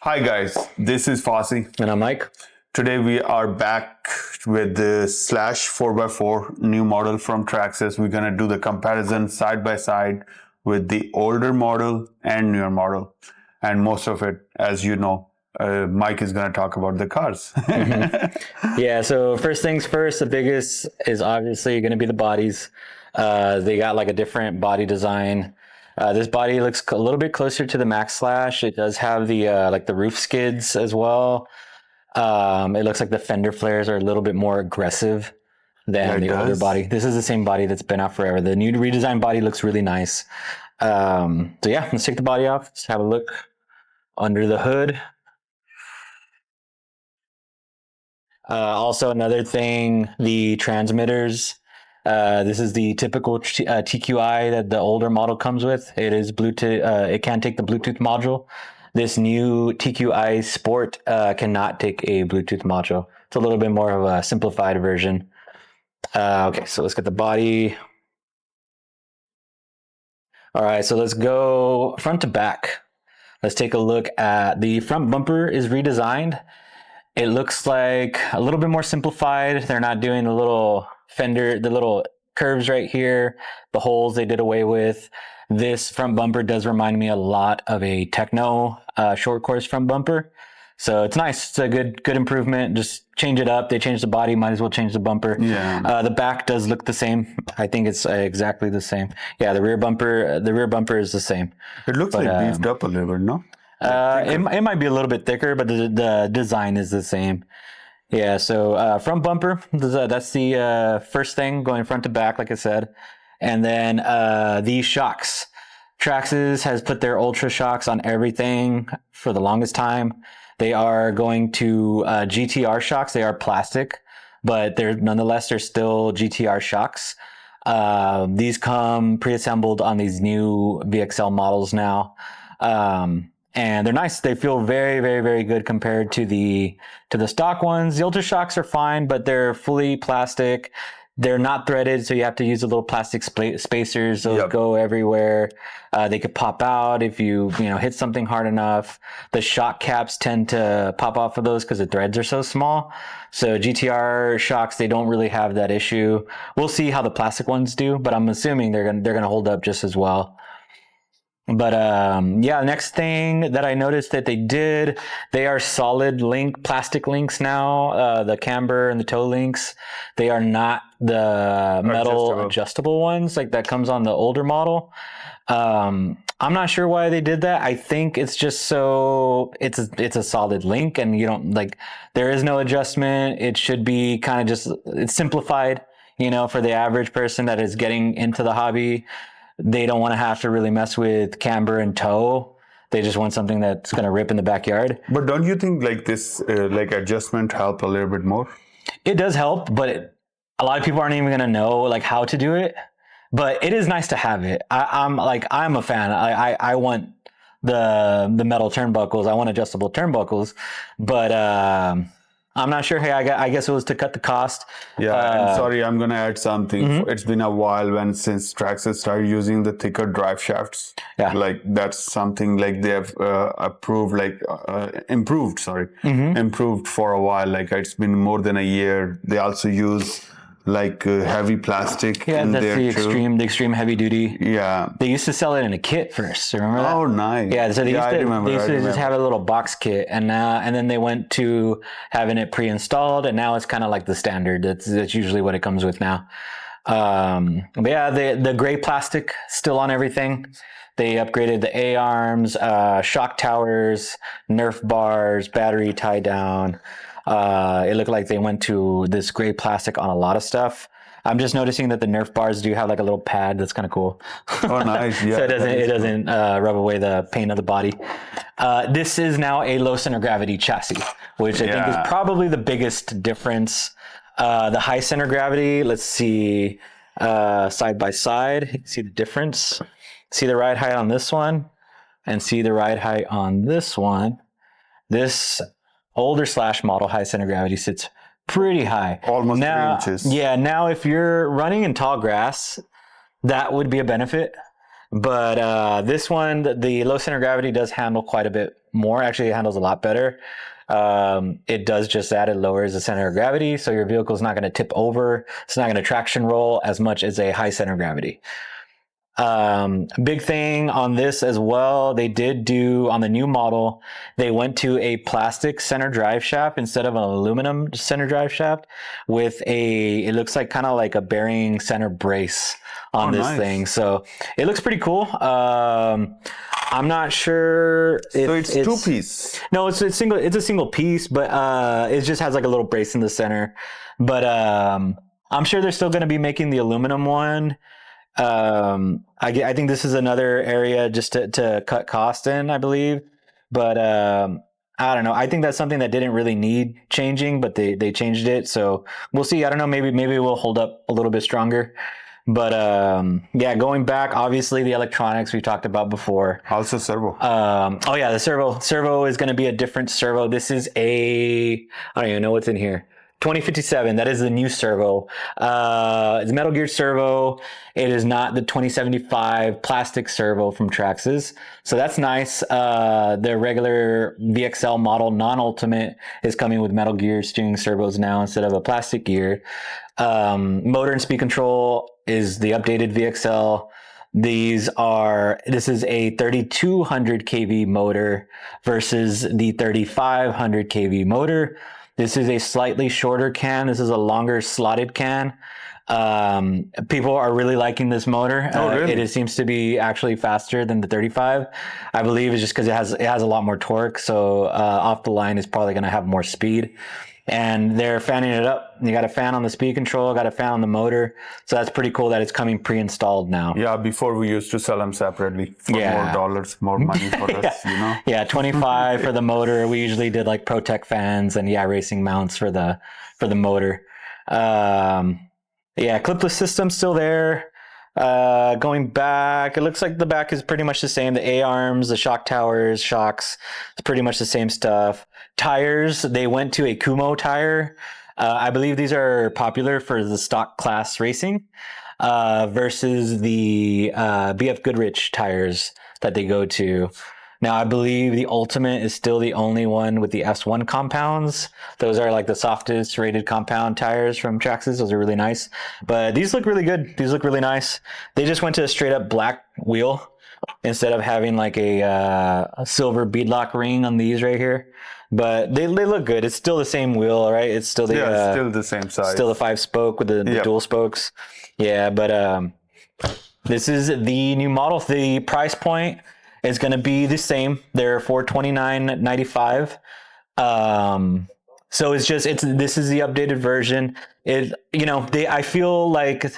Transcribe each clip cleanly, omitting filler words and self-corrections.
Hi guys, this is Fossey. And I'm Mike. Today we are back with the Slash 4x4 new model from Traxxas. We're gonna do the comparison side by side with the older model and newer model. And most of it, as you know, Mike is gonna talk about the cars. Yeah, so first things first, the biggest is obviously going to be the bodies. They got like a different body design. This body looks a little bit closer to the Max Slash. It does have the like the roof skids as well. It looks like the fender flares are a little bit more aggressive than the older body. This is the same body that's been out forever. The new redesigned body looks really nice. So yeah, let's take the body off. Let's have a look under the hood. Also, another thing, the transmitters. This is the typical TQI that the older model comes with. It is Bluetooth. It can take the Bluetooth module. This new TQI Sport cannot take a Bluetooth module. It's a little bit more of a simplified version. Okay, so let's get the body. All right, so let's go front to back. Let's take a look at the front bumper is redesigned. It looks like a little bit more simplified. They're not doing the little fender, the little curves right here, the holes they did away with. This front bumper does remind me a lot of a Techno short course front bumper. So it's nice. It's a good improvement. Just change it up. They changed the body. Might as well change the bumper. Yeah. The back does look the same. I think it's exactly the same. Yeah, the rear bumper is the same. It looks like beefed up a little bit, no? It might be a little bit thicker, but the design is the same. Yeah, so front bumper, that's the first thing going front to back, like I said. And then these shocks. Traxxas has put their Ultra shocks on everything for the longest time. They are going to GTR shocks. They are plastic, but nonetheless, they're still GTR shocks. These come pre-assembled on these new VXL models now. And they're nice. They feel very, very, very good compared to the stock ones. The Ultra shocks are fine, but they're fully plastic. They're not threaded, so you have to use the little plastic spacers. Those go everywhere. They could pop out if you hit something hard enough. The shock caps tend to pop off of those because the threads are so small. So GTR shocks, they don't really have that issue. We'll see how the plastic ones do, but I'm assuming they're gonna hold up just as well. But yeah, next thing that I noticed that they are solid plastic links now. The camber and the toe links, they are not the metal adjustable ones like that comes on the older model. I'm not sure why they did that. I think it's just so it's a solid link, and you don't there is no adjustment. It should be kind of it's simplified, for the average person that is getting into the hobby. They don't want to have to really mess with camber and toe. They just want something that's going to rip in the backyard. But don't you think this adjustment help a little bit more? It does help, but a lot of people aren't even going to know how to do it. But it is nice to have it. I'm a fan. I want the metal turnbuckles. I want adjustable turnbuckles, but I'm not sure. Hey, I guess it was to cut the cost. Yeah, and sorry, I'm going to add something. Mm-hmm. It's been a while since Traxxas started using the thicker drive shafts. Yeah. That's something they have improved for a while. It's been more than a year. They also use heavy plastic in there too. The extreme heavy duty. Yeah. They used to sell it in a kit first. Remember that? Oh, nice. Yeah. So they used to just have a little box kit, and then they went to having it pre-installed, and now it's kind of like the standard. That's usually what it comes with now. But yeah, the gray plastic still on everything. They upgraded the A-arms, shock towers, Nerf bars, battery tie down. It looked like they went to this gray plastic on a lot of stuff. I'm just noticing that the Nerf bars do have a little pad that's kind of cool. Oh, nice. Yeah, so it doesn't rub away the paint of the body. This is now a low center gravity chassis, which I think is probably the biggest difference. The high center gravity, let's see, side by side, you can see the difference. See the ride height on this one and see the ride height on this one. This older Slash model high center gravity sits pretty high. Almost 3 inches. Yeah, now if you're running in tall grass, that would be a benefit. But this one, the low center gravity does handle quite a bit more. Actually, it handles a lot better. It does just that. It lowers the center of gravity, so your vehicle is not going to tip over. It's not going to traction roll as much as a high center of gravity. Big thing on this as well, they did do on the new model, they went to a plastic center drive shaft instead of an aluminum center drive shaft with it looks like kind of like a bearing center brace on this thing. So it looks pretty cool. I'm not sure if so it's two-piece. No, it's a single piece, but it just has like a little brace in the center. But I'm sure they're still going to be making the aluminum one. I think this is another area just to cut cost in, I believe. But I don't know. I think that's something that didn't really need changing, but they changed it. So we'll see. I don't know. Maybe it will hold up a little bit stronger. But yeah, going back, obviously the electronics we talked about before. Also servo. Oh yeah, the servo is going to be a different servo. This is I don't even know what's in here. 2057, that is the new servo. It's Metal Gear servo. It is not the 2075 plastic servo from Traxxas. So that's nice. The regular VXL model, non-ultimate, is coming with Metal Gear steering servos now instead of a plastic gear. Motor and speed control is the updated VXL. This is a 3200 kV motor versus the 3500 kV motor. This is a slightly shorter can. This is a longer slotted can. People are really liking this motor. Really? It seems to be actually faster than the 35. I believe it's just because it has a lot more torque. So off the line is probably going to have more speed. And they're fanning it up. You got a fan on the speed control, got a fan on the motor. So that's pretty cool that it's coming pre-installed now. Yeah, before we used to sell them separately for more dollars, more money for us, you know? Yeah, 25 for the motor. We usually did like ProTech fans and racing mounts for the motor. Yeah, clipless system still there. Going back, it looks like the back is pretty much the same. The A-arms, the shock towers, shocks, it's pretty much the same stuff. Tires, they went to a Kumo tire. I believe these are popular for the stock class racing versus the BF Goodrich tires that they go to. Now, I believe the Ultimate is still the only one with the S1 compounds. Those are like the softest rated compound tires from Traxxas. Those are really nice. But these look really good. These look really nice. They just went to a straight up black wheel instead of having like a silver beadlock ring on these right here. But they look good. It's still the same wheel, right? It's still the still the same size. Still the 5-spoke with the dual spokes. Yeah, but this is the new model. The price point is going to be the same. They're $429.95. So this is the updated version. I feel like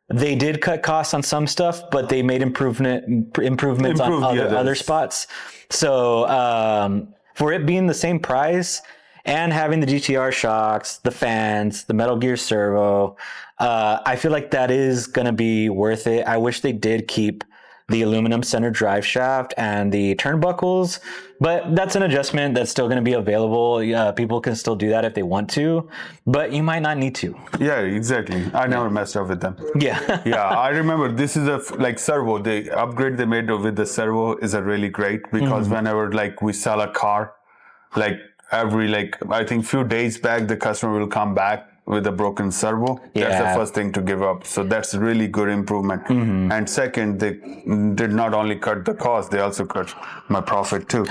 they did cut costs on some stuff, but they made improvements on other spots. So for it being the same price and having the GTR shocks, the fans, the Metal Gear servo, I feel like that is going to be worth it. I wish they did keep the aluminum center drive shaft and the turnbuckles, but that's an adjustment that's still going to be available. People can still do that if they want to, but you might not need to. Yeah, exactly. I never messed up with them. Yeah. Yeah, I remember this is like servo. The upgrade they made with the servo is a really great because whenever like we sell a car, like I think few days back, the customer will come back with a broken servo. That's the first thing to give up. So that's a really good improvement. And second, they did not only cut the cost, they also cut my profit too.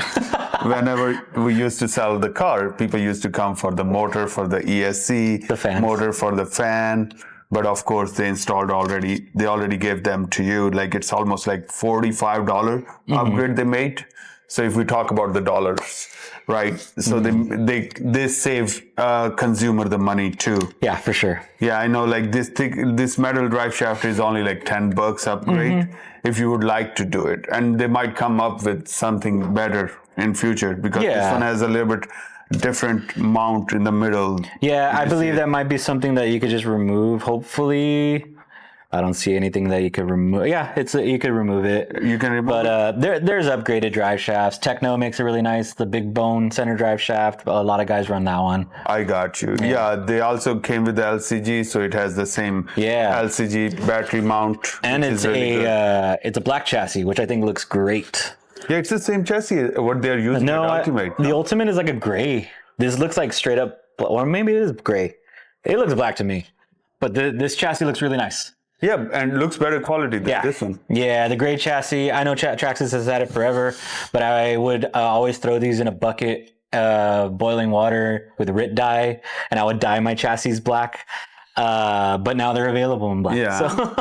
Whenever we used to sell the car, people used to come for the motor, for the ESC, the motor for the fan. But of course, they already gave them to you. Like it's almost like $45 upgrade they made. So if we talk about the dollars, right? So they save consumer the money too. Yeah, for sure. Yeah, I know. Like this metal drive shaft is only like $10 upgrade if you would like to do it, and they might come up with something better in future because this one has a little bit different mount in the middle. Yeah, I believe that might be something that you could just remove. Hopefully. I don't see anything that you could remove. Yeah, you could remove it. You can remove it. But there's upgraded drive shafts. Techno makes it really nice. The big bone center drive shaft. A lot of guys run that one. I got you. Yeah, they also came with the LCG, so it has the same LCG battery mount. And it's a black chassis, which I think looks great. Yeah, it's the same chassis what they're using No, at Ultimate. the Ultimate is like a gray. This looks like straight up, or maybe it is gray. It looks black to me, but this chassis looks really nice. Yeah, and looks better quality than this one. Yeah, the gray chassis. I know Traxxas has had it forever, but I would always throw these in a bucket, boiling water with RIT dye, and I would dye my chassis black. But now they're available in black. Yeah. So,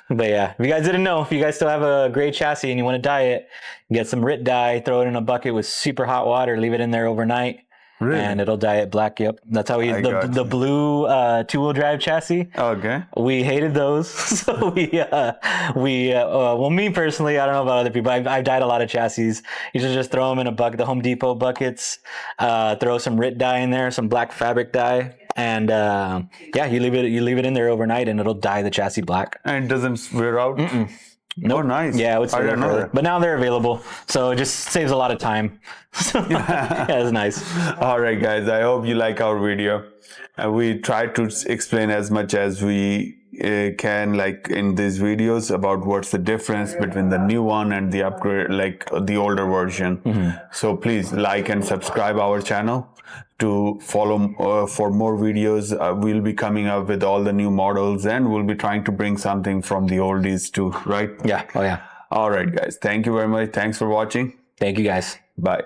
but yeah, if you guys didn't know, if you guys still have a gray chassis and you want to dye it, get some RIT dye, throw it in a bucket with super hot water, leave it in there overnight. Really? And it'll dye it black. Yep, that's how we use the blue 2-wheel drive chassis. Okay. We hated those, so well, me personally, I don't know about other people. I've dyed a lot of chassis. You should just throw them in a bucket, the Home Depot buckets. Throw some RIT dye in there, some black fabric dye, and yeah, you leave it in there overnight, and it'll dye the chassis black. And it doesn't wear out. No, nice. Yeah, I would say I didn't know that. but now they're available, so it just saves a lot of time. Yeah, it's nice. All right, guys. I hope you like our video. We try to explain as much as we can, like in these videos, about what's the difference between the new one and the upgrade, like the older version. So please like and subscribe our channel to follow for more videos. We'll be coming up with all the new models, and we'll be trying to bring something from the oldies too, right? Yeah. Oh yeah. All right, guys. Thank you very much. Thanks for watching. Thank you, guys. Bye.